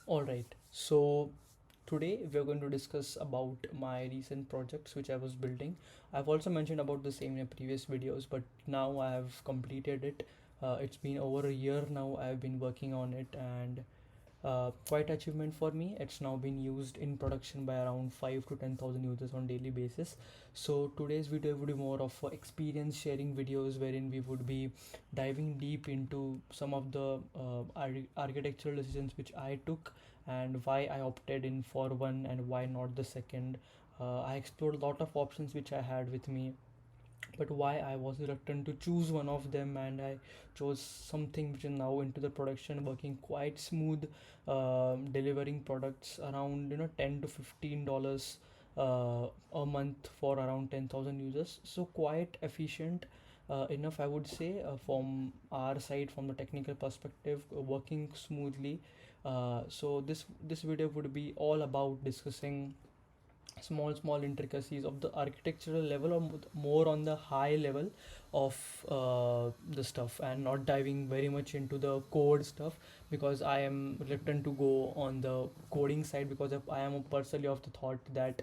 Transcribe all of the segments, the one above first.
All right. So today we're going to discuss about my recent projects which I was building. I've also mentioned about the same in previous videos, but now I have completed it. It's been over a year now. I've been working on it, and quite achievement for me. It's now been used in production by around 5 to 10,000 users on daily basis. So today's video would be more of experience sharing videos wherein we would be diving deep into some of the architectural decisions which I took and why I opted in for one and why not the second. I explored a lot of options which I had with me, but why I was reluctant to choose one of them, and I chose something which is now into the production, working quite smooth, delivering products around $10 to $15 a month for around 10,000 users. So quite efficient enough, I would say, from our side, from the technical perspective, working smoothly. So this video would be all about discussing small intricacies of the architectural level, or more on the high level of the stuff, and not diving very much into the code stuff, because I am reluctant to go on the coding side, because I am personally of the thought that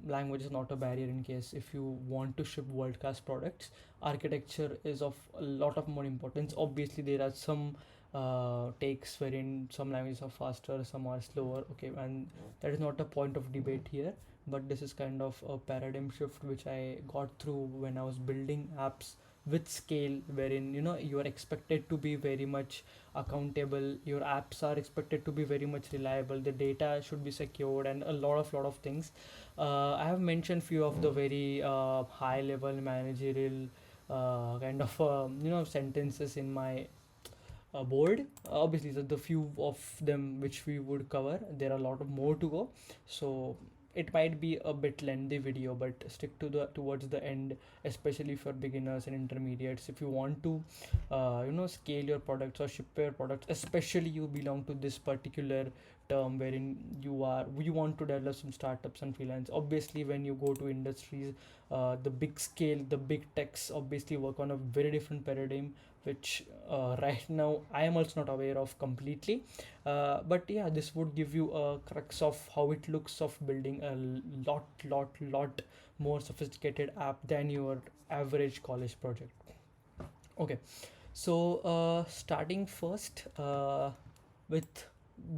language is not a barrier. In case if you want to ship world class products, architecture is of a lot of more importance. Obviously there are some takes wherein some languages are faster, some are slower, okay, and that is not a point of debate here, but this is kind of a paradigm shift which I got through when I was building apps with scale, wherein you are expected to be very much accountable, your apps are expected to be very much reliable, the data should be secured, and a lot of things. I have mentioned few of the very high level managerial kind of sentences in my board. Obviously the few of them which we would cover, there are a lot of more to go, so it might be a bit lengthy video, but stick to the towards the end, especially for beginners and intermediates. If you want to scale your products or ship your products, especially you belong to this particular term wherein you want to develop some startups and freelance. Obviously when you go to industries, the big scale, the big techs obviously work on a very different paradigm, which right now I am also not aware of completely. But yeah, this would give you a crux of how it looks of building a lot more sophisticated app than your average college project. Okay, so starting first with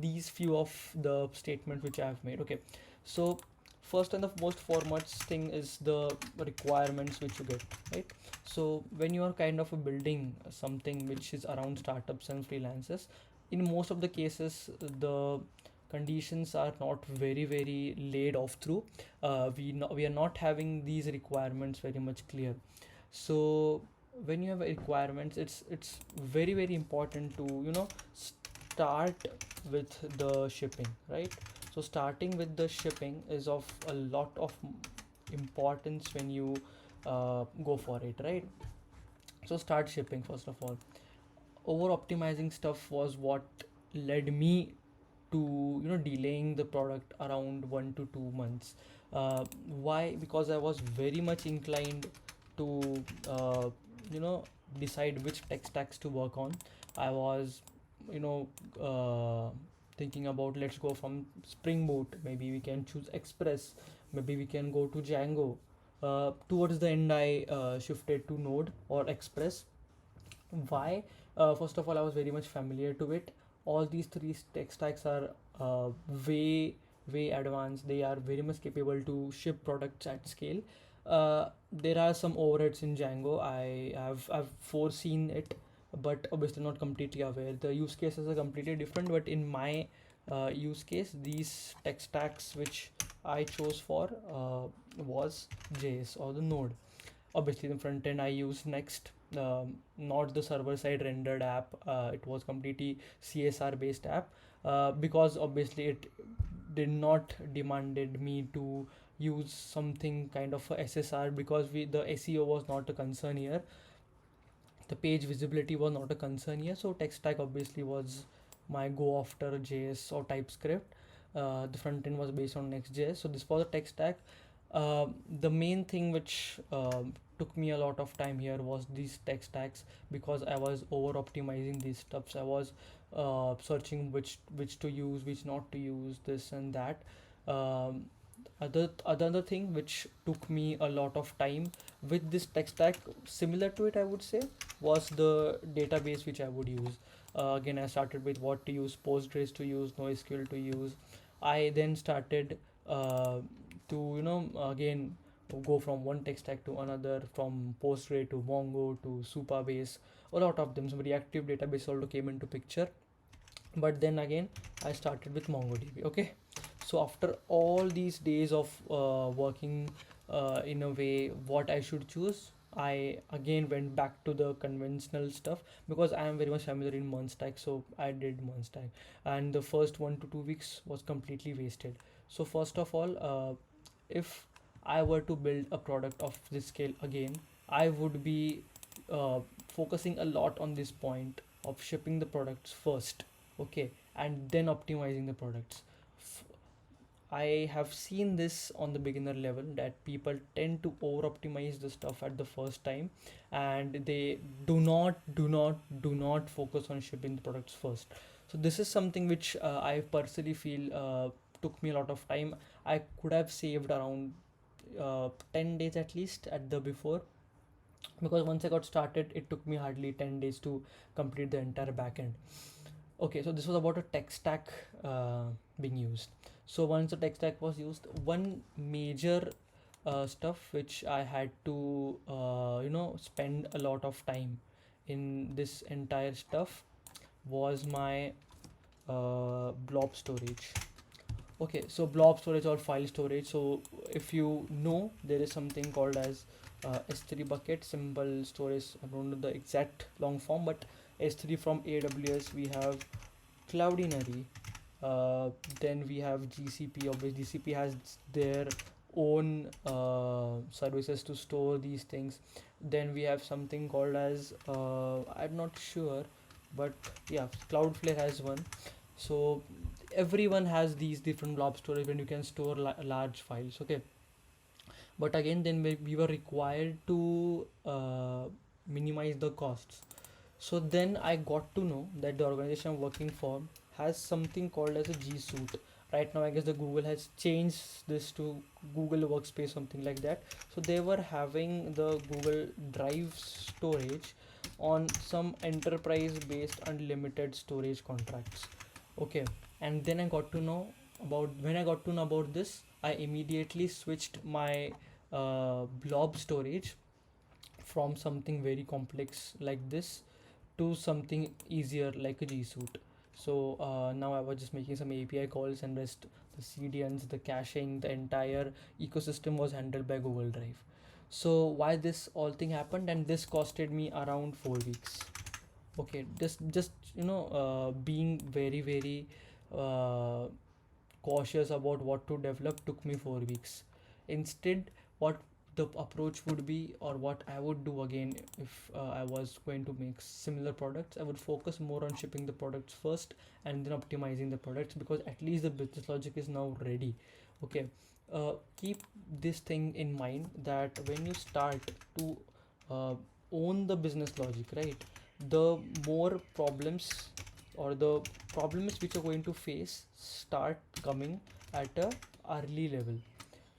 these few of the statements which I have made. Okay, so first and the most foremost thing is the requirements which you get, right? So when you are kind of building something which is around startups and freelancers, in most of the cases the conditions are not very laid off through. We are not having these requirements very much clear. So when you have requirements, it's very important to start with the shipping, right? So starting with the shipping is of a lot of importance when you go for it, right? So start shipping first of all. Over optimizing stuff was what led me to delaying the product around 1 to 2 months. Why? Because I was very much inclined to you know decide which tech stacks to work on. I was you know thinking about, let's go from Spring Boot, maybe we can choose Express, maybe we can go to Django. Towards the end I shifted to Node or Express. Why? First of all, I was very much familiar to it. All these three tech stacks are way advanced. They are very much capable to ship products at scale. There are some overheads in Django. I've foreseen it, but obviously not completely aware. The use cases are completely different, but in my use case, these tech stacks which I chose for was JS or the Node. Obviously the front end I used Next, not the server side rendered app. It was completely CSR based app, because obviously it did not demanded me to use something kind of a SSR, because the SEO was not a concern here, the page visibility was not a concern here. So tech stack obviously was my go after JS or TypeScript. The front end was based on Next.js, so this was a tech stack. The main thing which took me a lot of time here was these tech stacks, because I was over optimizing these stuffs. I was searching which to use, which not to use, this and that. um, other thing which took me a lot of time with this tech stack, similar to it I would say, was the database which I would use. Again, I started with what to use, Postgres to use, NoSQL to use. I then started uh, to again go from one tech stack to another, from Postgre to Mongo to Supabase. A lot of them, some reactive database also came into picture, but then again I started with MongoDB. Okay, so after all these days of working in a way what I should choose, I again went back to the conventional stuff, because I am very much familiar in Munstack, so I did Munstack. And the first 1 to 2 weeks was completely wasted. So first of all, if I were to build a product of this scale again, I would be focusing a lot on this point of shipping the products first, okay, and then optimizing the products. F- I have seen this on the beginner level, that people tend to over optimize the stuff at the first time, and they do not focus on shipping the products first. So this is something which I personally feel took me a lot of time. I could have saved around 10 days at least at the before, because once I got started it took me hardly 10 days to complete the entire backend. Okay, so this was about a tech stack being used. So once the tech stack was used, one major stuff which I had to spend a lot of time in this entire stuff was my blob storage. Okay, so blob storage or file storage. So if you know, there is something called as S3 bucket, simple storage. I don't know the exact long form, but S3 from AWS. We have Cloudinary. Then we have GCP. Obviously, GCP has their own services to store these things. Then we have something called as I'm not sure, but yeah, Cloudflare has one. So everyone has these different blob storage when you can store large files. Okay, but again, then we were required to minimize the costs. So then I got to know that the organization I'm working for has something called as a G Suite. Right now, I guess the Google has changed this to Google Workspace, something like that. So they were having the Google Drive storage on some enterprise-based unlimited storage contracts. Okay, and then I got to know about when I got to know about this, I immediately switched my blob storage from something very complex like this to something easier like a G Suite. So now I was just making some API calls, and rest, the CDNs, the caching, the entire ecosystem was handled by Google Drive. So why this all thing happened, and this costed me around 4 weeks. Okay, just being very uh, cautious about what to develop took me 4 weeks. Instead, what the approach would be, or what I would do again if I was going to make similar products, I would focus more on shipping the products first and then optimizing the products, because at least the business logic is now ready. Okay, keep this thing in mind, that when you start to uh, own the business logic, right, the more problems, or the problems which you're going to face start coming at a early level.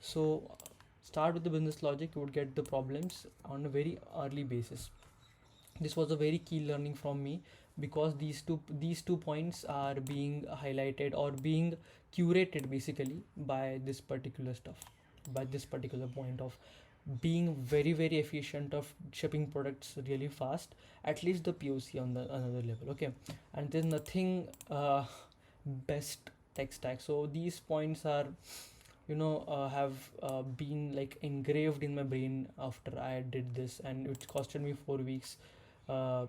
So start with the business logic, you would get the problems on a very early basis. This was a very key learning from me, because these two points are being highlighted or being curated basically by this particular stuff, by this particular point of being very efficient of shipping products really fast, at least the POC on the another level. Okay, and there's nothing best tech stack. So these points are have been like engraved in my brain after I did this, and it costed me 4 weeks uh,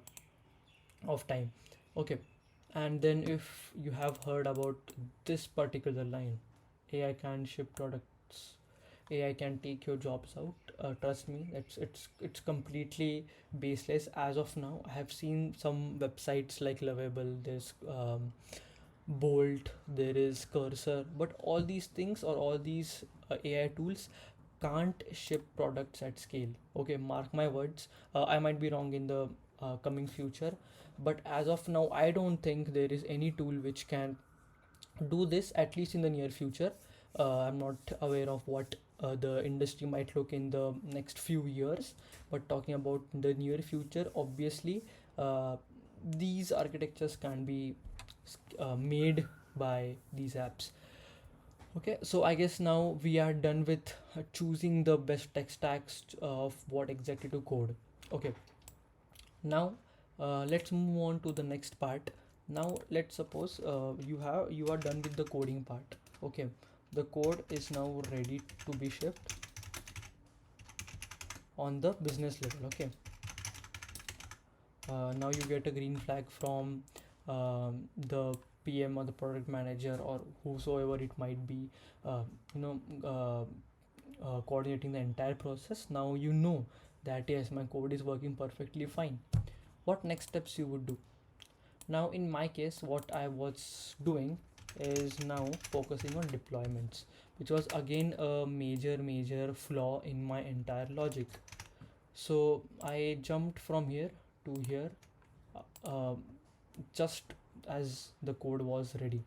of time. Okay, and then if you have heard about this particular line, AI can ship products, AI can take your jobs out. Trust me, it's completely baseless as of now. I have seen some websites like Lovable, there's Bolt, there is Cursor, but all these things, or all these AI tools can't ship products at scale. Okay, mark my words. I might be wrong in the coming future. But as of now, I don't think there is any tool which can do this, at least in the near future. I'm not aware of what the industry might look in the next few years, but talking about the near future, obviously, uh, these architectures can be made by these apps. Okay, so I guess now we are done with choosing the best tech stacks of what exactly to code. Okay, now let's move on to the next part. Now let's suppose you are done with the coding part. Okay, the code is now ready to be shipped on the business level. Okay, now you get a green flag from the PM or the product manager or whosoever it might be, uh, you know coordinating the entire process. Now you know that yes, my code is working perfectly fine. What next steps you would do? Now in my case, what I was doing is now focusing on deployments, which was again a major flaw in my entire logic. So I jumped from here to here, uh, just as the code was ready.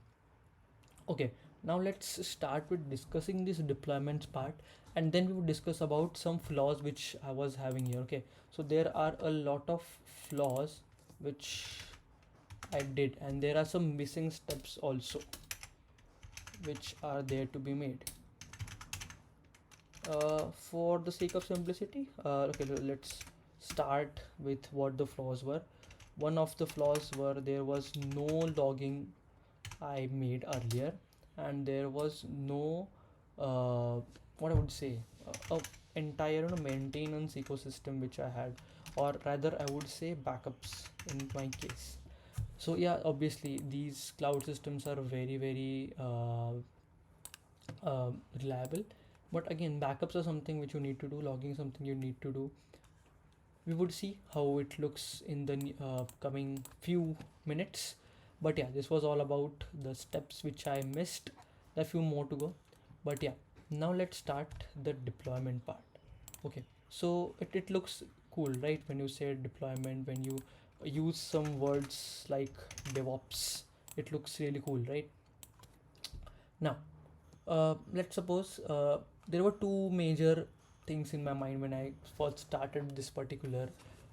Okay, now let's start with discussing this deployments part, and then we will discuss about some flaws which I was having here. Okay, so there are a lot of flaws which I did, and there are some missing steps also which are there to be made. For the sake of simplicity, okay, let's start with what the flaws were. One of the flaws were there was no logging I made earlier, and there was no what I would say entire maintenance ecosystem which I had, or rather I would say backups in my case. So yeah, obviously these cloud systems are very reliable, but again backups are something which you need to do, logging something you need to do. We would see how it looks in the coming few minutes. But yeah, this was all about the steps which I missed. There are few more to go, but yeah, now let's start the deployment part. Okay, so it looks cool, right? When you say deployment, when you use some words like DevOps, it looks really cool, right? Now let's suppose there were two major things in my mind when I first started this particular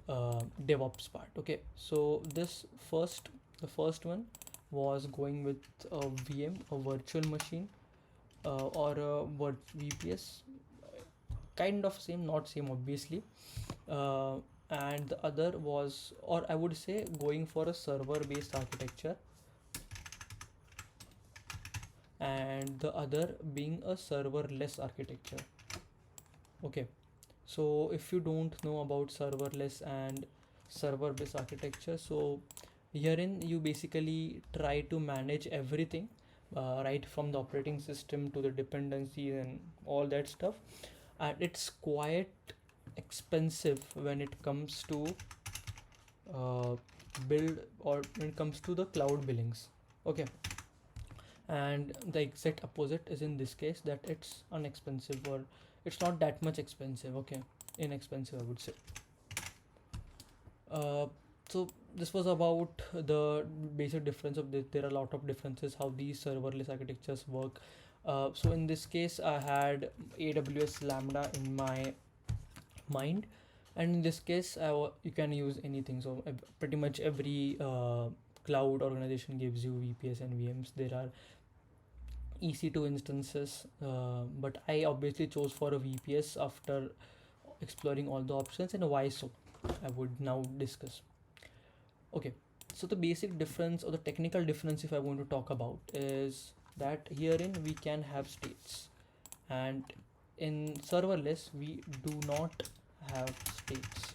DevOps part. Okay, so the first one was going with a VM, a virtual machine, or a VPS, kind of same, not same obviously. Uh, and the other was, or I would say, going for a server based architecture, and the other being a serverless architecture. Okay, so if you don't know about serverless and server based architecture, so herein you basically try to manage everything, right from the operating system to the dependencies and all that stuff, and it's quite expensive when it comes to uh, build, or when it comes to the cloud billings. Okay, and the exact opposite is in this case, that it's unexpensive, or it's not that much expensive. Okay, inexpensive I would say. uh, so this was about the basic difference of this. There are a lot of differences how these serverless architectures work. So in this case I had AWS Lambda in my mind, and in this case you can use anything. So pretty much every cloud organization gives you VPS and VMs. There are EC2 instances, but I obviously chose for a VPS after exploring all the options, and why so I would now discuss. Okay, so the basic difference, or the technical difference if I want to talk about, is that herein we can have states, and in serverless we do not have states.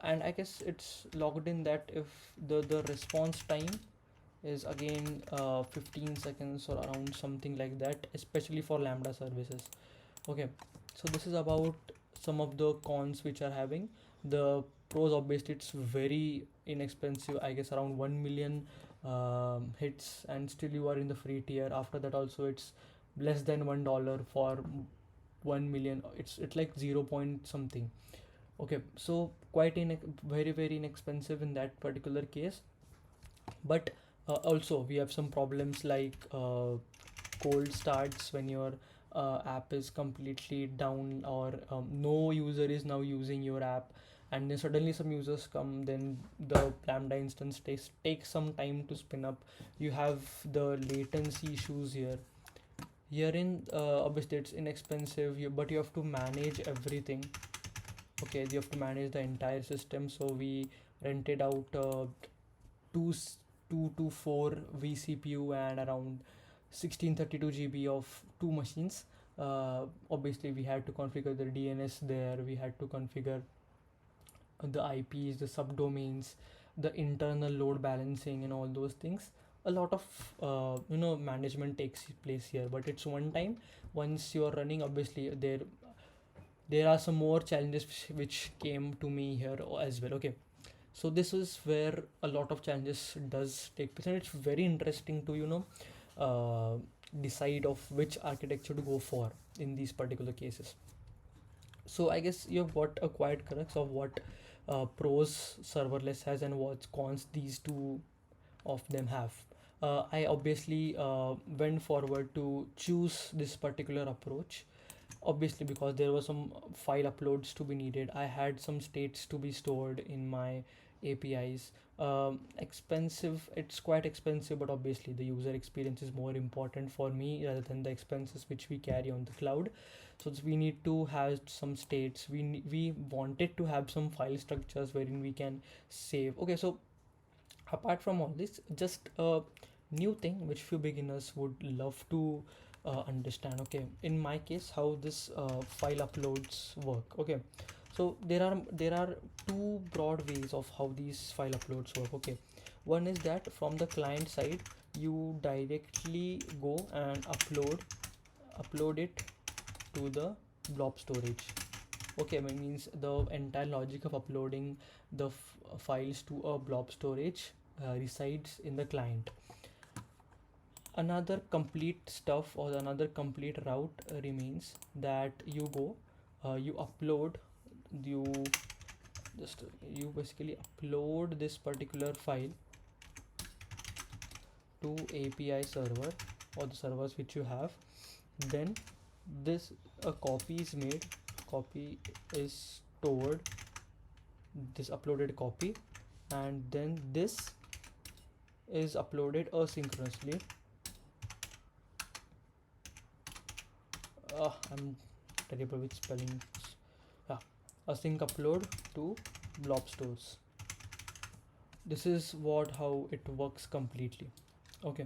And I guess it's logged in that if the response time is again 15 seconds or around something like that, especially for Lambda services. Okay, so this is about some of the cons which are having. The pros, obviously it's very inexpensive, I guess around 1 million hits, and still you are in the free tier. After that also it's less than $1 for 1 million. It's like 0 point something. Okay, so quite very very inexpensive in that particular case. But also we have some problems like cold starts when your app is completely down, or no user is now using your app, and then suddenly some users come, then the lambda instance takes some time to spin up. You have the latency issues here. Herein obviously it's inexpensive, but you have to manage everything. Okay, you have to manage the entire system, so we rented out two s- 2 to 4 vCPU and around 1632 GB of two machines. Obviously we had to configure the DNS there, we had to configure the IPs, the subdomains, the internal load balancing, and all those things. A lot of management takes place here, but it's one time. Once you're running, obviously there are some more challenges which came to me here as well. Okay, so this is where a lot of challenges does take place, and it's very interesting to uh, decide of which architecture to go for in these particular cases. So I guess you've got a quiet crux of what pros serverless has and what cons these two of them have. I obviously went forward to choose this particular approach, obviously because there were some file uploads to be needed. I had some states to be stored in my APIs. Expensive, it's quite expensive, but obviously the user experience is more important for me rather than the expenses which we carry on the cloud. So we need to have some states. We wanted to have some file structures wherein we can save. Okay, so apart from all this, just a new thing which few beginners would love to understand. Okay, in my case, how this file uploads work. Okay, so there are two broad ways of how these file uploads work. Okay, one is that from the client side you directly go and upload it to the blob storage. Okay, means the entire logic of uploading the files to a blob storage resides in the client. Another complete stuff or another complete route remains that you go, you upload, you just you basically upload this particular file to API server or the servers which you have. Then this a copy is made, copy is stored, this uploaded copy, and then this is uploaded asynchronously. I'm terrible with spelling. Yeah, async upload to blob stores. This is what how it works completely. Okay,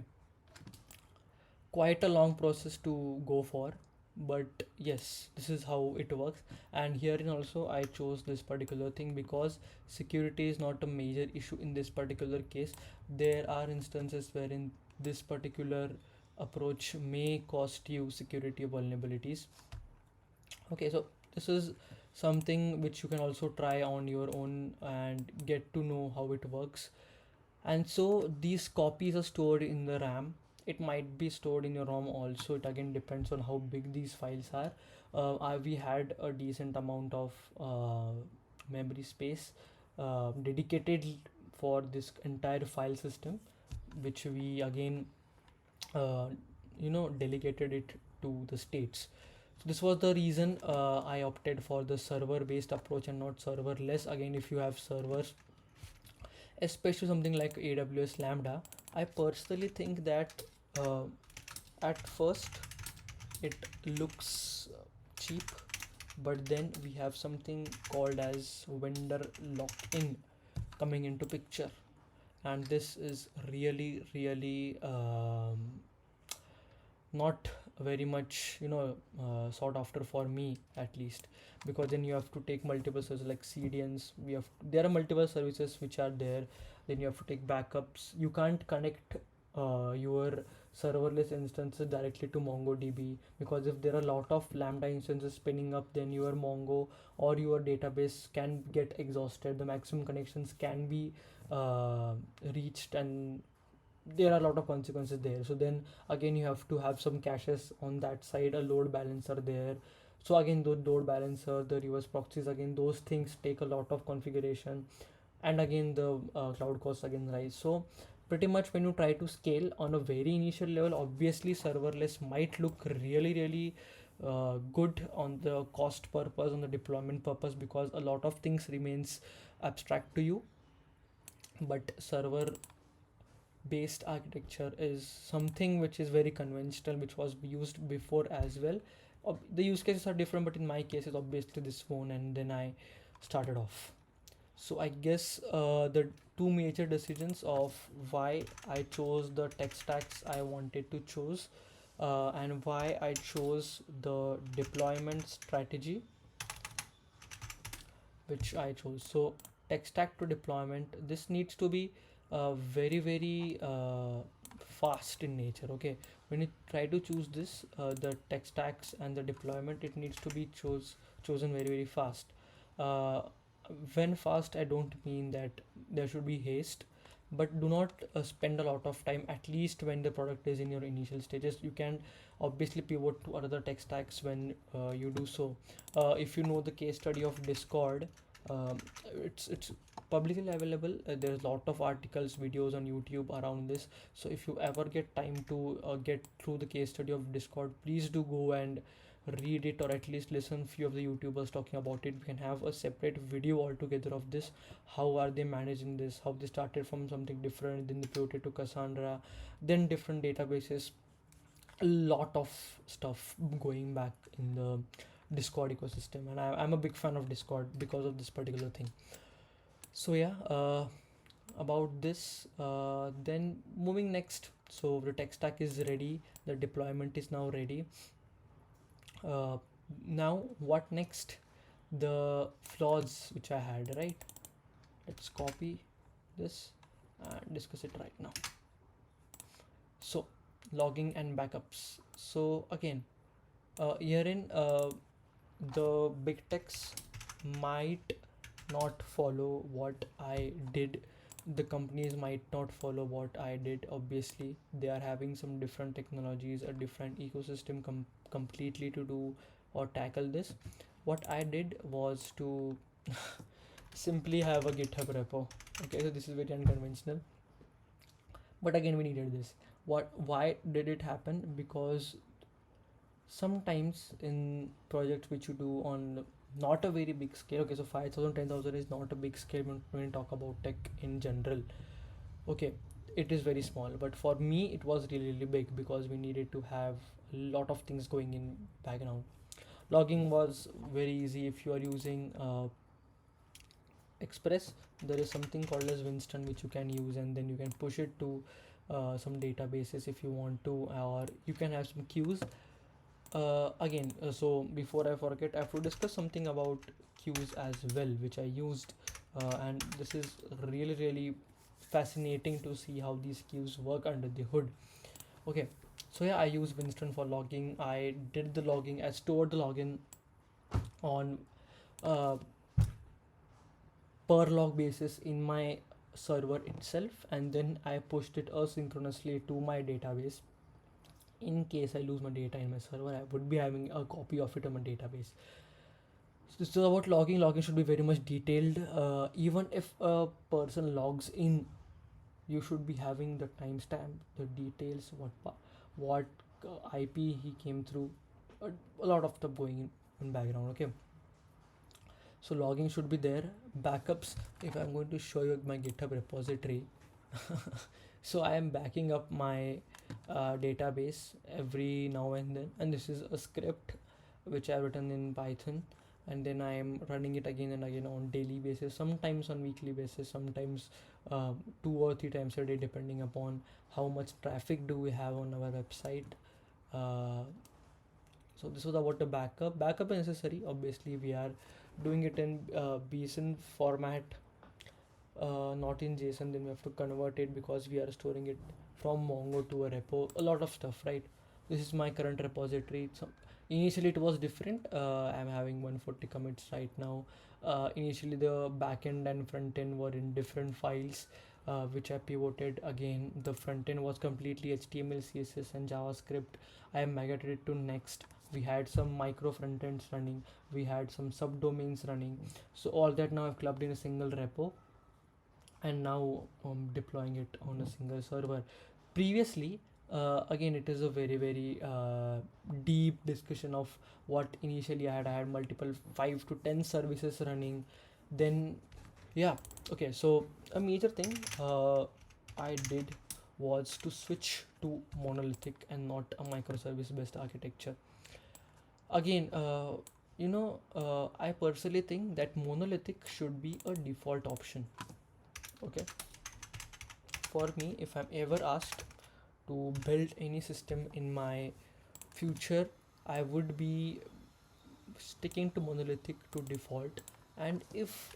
quite a long process to go for, but yes, this is how it works. And herein also I chose this particular thing because security is not a major issue in this particular case. There are instances wherein this particular approach may cost you security vulnerabilities. Okay, so this is something which you can also try on your own and get to know how it works. And so these copies are stored in the RAM. It might be stored in your ROM also. It again depends on how big these files are. We had a decent amount of memory space dedicated for this entire file system, which we again uh, delegated it to the states. So this was the reason I opted for the server based approach and not serverless. Again, if you have servers, especially something like AWS Lambda, I personally think that uh, at first it looks cheap, but then we have something called as vendor lock-in coming into picture, and this is really not very much sought after for me at least, because then you have to take multiple services like CDNs. There are multiple services which are there. Then you have to take backups. You can't connect your serverless instances directly to MongoDB, because if there are a lot of Lambda instances spinning up, then your Mongo or your database can get exhausted. The maximum connections can be uh, reached, and there are a lot of consequences there. So then again you have to have some caches on that side, a load balancer there. So again, the load balancer, the reverse proxies, again those things take a lot of configuration, and again the cloud costs again rise. So pretty much when you try to scale on a very initial level, obviously serverless might look really good on the cost purpose, on the deployment purpose, because a lot of things remains abstract to you. But server based architecture is something which is very conventional, which was used before as well. The use cases are different, but in my case it's obviously this phone, and then I started off. So I guess the two major decisions of why I chose the tech stacks I wanted to choose, and why I chose the deployment strategy which I chose. So tech stack to deployment, this needs to be very fast in nature. Okay, when you try to choose this, the tech stacks and the deployment, it needs to be chosen very fast. Uh, when fast, I don't mean that there should be haste, but do not spend a lot of time. At least when the product is in your initial stages, you can obviously pivot to other tech stacks when you do so. If you know the case study of Discord, um, it's publicly available. There's a lot of articles, videos on YouTube around this. So if you ever get time to get through the case study of Discord, please do go and read it, or at least listen few of the YouTubers talking about it. We can have a separate video altogether of this. How are they managing this? How they started from something different, then they pivoted to Cassandra, then different databases. A lot of stuff going back in the Discord ecosystem, and I'm a big fan of Discord because of this particular thing. So yeah, about this, then moving next. So the tech stack is ready, the deployment is now ready. uh, Now what next? The flaws which I had, right? Let's copy this and discuss it right now. So logging and backups. So again, herein the big techs might not follow what I did. The companies might not follow what I did. Obviously, they are having some different technologies, a different ecosystem completely to do or tackle this. What I did was to simply have a GitHub repo. Okay, so this is very unconventional, but again, we needed this. Why did it happen? Because sometimes in projects which you do on not a very big scale, okay, so 5,000, 10,000 is not a big scale when you talk about tech in general. Okay, it is very small, but for me it was really big because we needed to have a lot of things going in background. Logging was very easy. If you are using Express, there is something called as Winston which you can use, and then you can push it to some databases if you want to, or you can have some queues. So before I forget, I have to discuss something about queues as well, which I used, and this is really fascinating to see how these queues work under the hood. Okay, so yeah, I use Winston for logging. I did the logging, I stored the login on uh, per log basis in my server itself, and then I pushed it asynchronously to my database. In case I lose my data in my server, I would be having a copy of it on my database. So this is about logging. Logging should be very much detailed. Even if a person logs in, you should be having the timestamp, the details, what IP he came through, a lot of stuff going in background. Okay, so logging should be there. Backups. If I'm going to show you my GitHub repository, so I am backing up my database every now and then, and this is a script which I've written in Python, and then I am running it again and again on daily basis, sometimes on weekly basis, sometimes 2 or 3 times a day, depending upon how much traffic do we have on our website. uh, so this was about the backup is necessary. Obviously, we are doing it in bsn format, not in JSON. Then we have to convert it because we are storing it from Mongo to a repo. A lot of stuff, right? This is my current repository. Initially it was different. I'm having 140 commits right now. Initially the backend and front end were in different files. which I pivoted. Again, the front end was completely HTML, CSS, and JavaScript. I migrated it to Next. We had some micro front ends running, we had some subdomains running. So all that now I've clubbed in a single repo, and now deploying it on a single server. Previously, again, it is a very deep discussion of what initially I had multiple 5 to 10 services running. Then yeah, okay, so a major thing I did was to switch to monolithic and not a microservice based architecture. Again, I personally think that monolithic should be a default option. Okay, for me, if I'm ever asked to build any system in my future, I would be sticking to monolithic to default. And if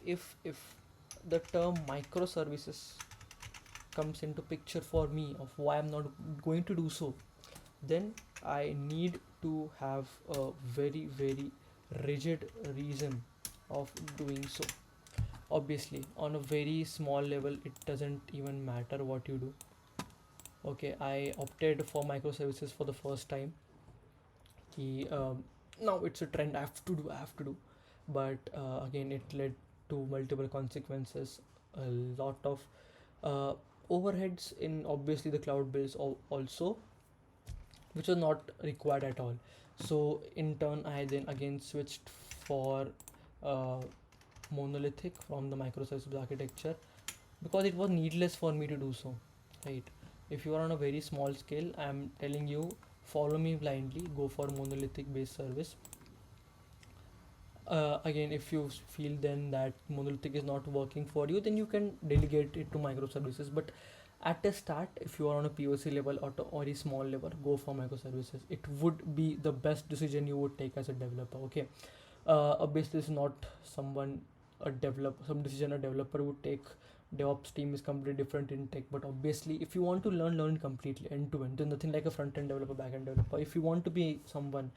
the term microservices comes into picture for me of why I'm not going to do so, then I need to have a very rigid reason of doing so. Obviously, on a very small level, it doesn't even matter what you do. Okay, I opted for microservices for the first time. Now it's a trend. I have to do. But again, it led to multiple consequences. A lot of uh, overheads in obviously the cloud bills also, which was not required at all. So in turn, I then again switched for uh, monolithic from the microservices architecture, because it was needless for me to do so, right? If you are on a very small scale, I'm telling you, follow me blindly, go for monolithic based service. Again, if you feel then that monolithic is not working for you, then you can delegate it to microservices. But at a start, if you are on a POC level or a small level, go for microservices. It would be the best decision you would take as a developer. Okay, obviously it's not someone some decision a developer would take. DevOps team is completely different in tech, but obviously if you want to learn completely end to end. There's nothing like a front end developer, back end developer. If you want to be someone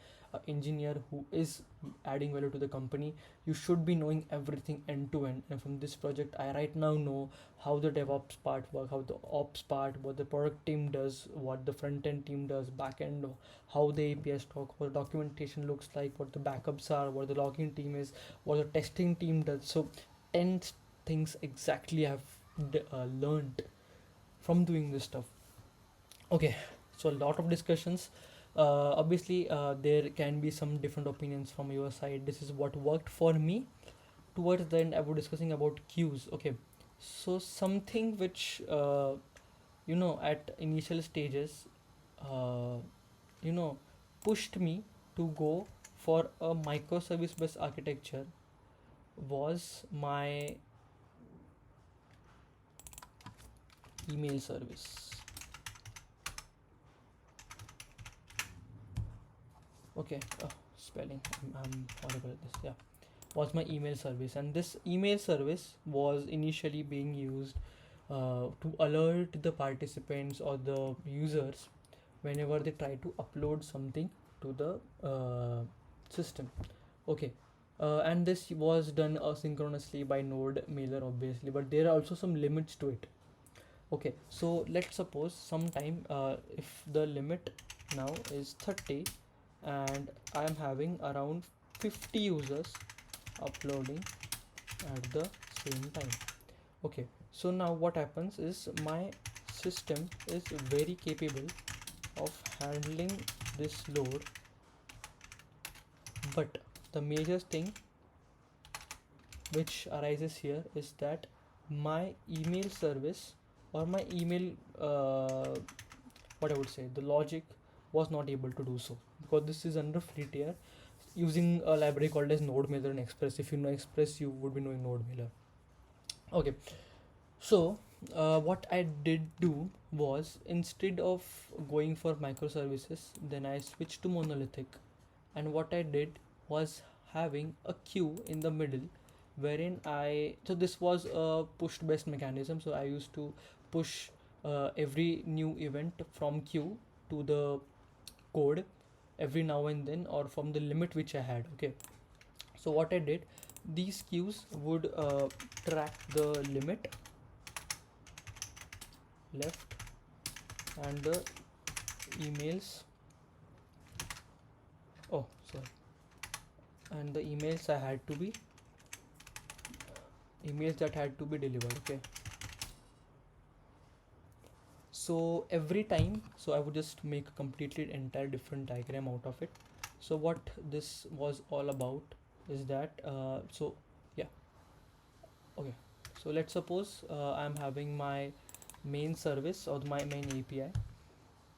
engineer who is adding value to the company, you should be knowing everything end to end. And from this project, I right now know how the DevOps part work, how the ops part, what the product team does, what the front end team does, back end, how the APIs talk, what the documentation looks like, what the backups are, what the logging team is, what the testing team does. So 10 things exactly I've learned from doing this stuff. Okay, so a lot of discussions. Obviously, there can be some different opinions from your side. This is what worked for me. Towards the end, I was discussing about queues. Okay, so something which at initial stages, uh, you know, pushed me to go for a microservice based architecture was my email service. Okay, spelling, I'm horrible at this. Yeah, was my email service, and this email service was initially being used to alert the participants or the users whenever they try to upload something to the system. Okay, and this was done asynchronously by node mailer, obviously, but there are also some limits to it. Okay, so let's suppose sometime if the limit now is 30 and I am having around 50 users uploading at the same time. Okay, so now what happens is my system is very capable of handling this load, but the major thing which arises here is that my email service or my email what I would say, the logic was not able to do so, because this is under free tier using a library called as node mailer and express. If you know express, you would be knowing node mailer. Okay, so what I did do was, instead of going for microservices, then I switched to monolithic. And what I did was having a queue in the middle, wherein so this was a push based mechanism. So I used to push every new event from queue to the code every now and then, or from the limit which I had. Okay, so what I did, these queues would track the limit left, and the emails, oh sorry, and the emails I had to be emails that had to be delivered. Okay, so every time, so I would just make a completely entire different diagram out of it. So what this was all about is that so yeah, okay, so let's suppose I'm having my main service or my main API.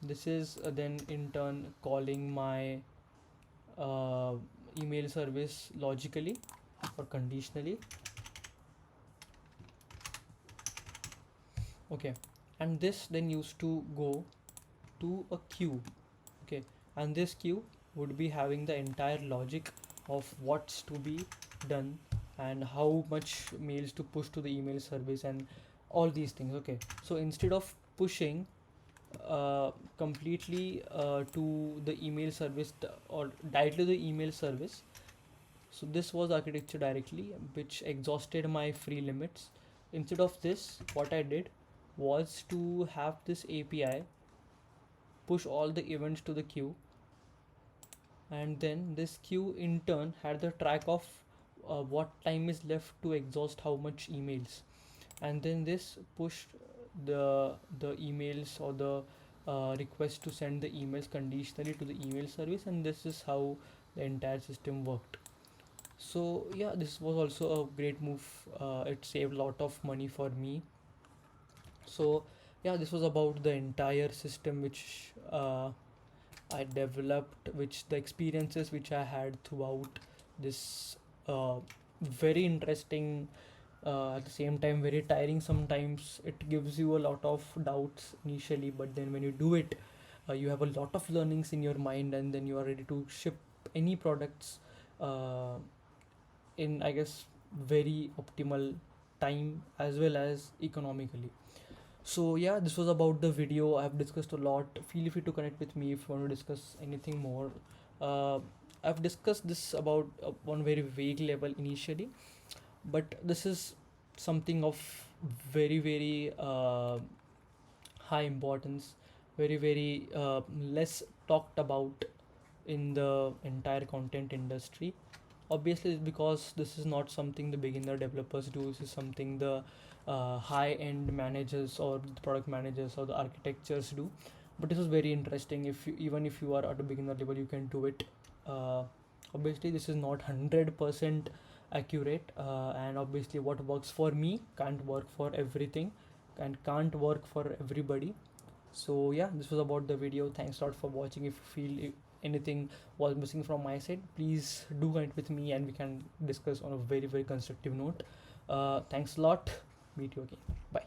This is then in turn calling my uh, email service logically or conditionally. Okay, and this then used to go to a queue. Okay, and this queue would be having the entire logic of what's to be done and how much mails to push to the email service and all these things. Okay, so instead of pushing completely to the email service or directly to the email service, so this was architecture directly which exhausted my free limits. Instead of this, what I did was to have this API push all the events to the queue, and then this queue in turn had the track of what time is left to exhaust how much emails, and then this pushed the emails or the request to send the emails conditionally to the email service, and this is how the entire system worked. So yeah, this was also a great move. It saved a lot of money for me. So yeah, this was about the entire system which I developed, which the experiences which I had throughout this very interesting, at the same time very tiring sometimes. It gives you a lot of doubts initially, but then when you do it, you have a lot of learnings in your mind, and then you are ready to ship any products uh, in, I guess, very optimal time as well as economically. So yeah, this was about the video. I've discussed a lot. Feel free to connect with me if you want to discuss anything more. uh, I've discussed this about one very vague level initially, but this is something of very high importance, very less talked about in the entire content industry. Obviously, it's because this is not something the beginner developers do. This is something the high end managers or the product managers or the architectures do. But this is very interesting. If you, even if you are at a beginner level, you can do it. uh, Obviously this is not 100% accurate, and obviously what works for me can't work for everything and can't work for everybody. So yeah, this was about the video. Thanks a lot for watching. If you feel anything was missing from my side, please do connect with me and we can discuss on a very constructive note. Thanks a lot. Meet you again. Bye.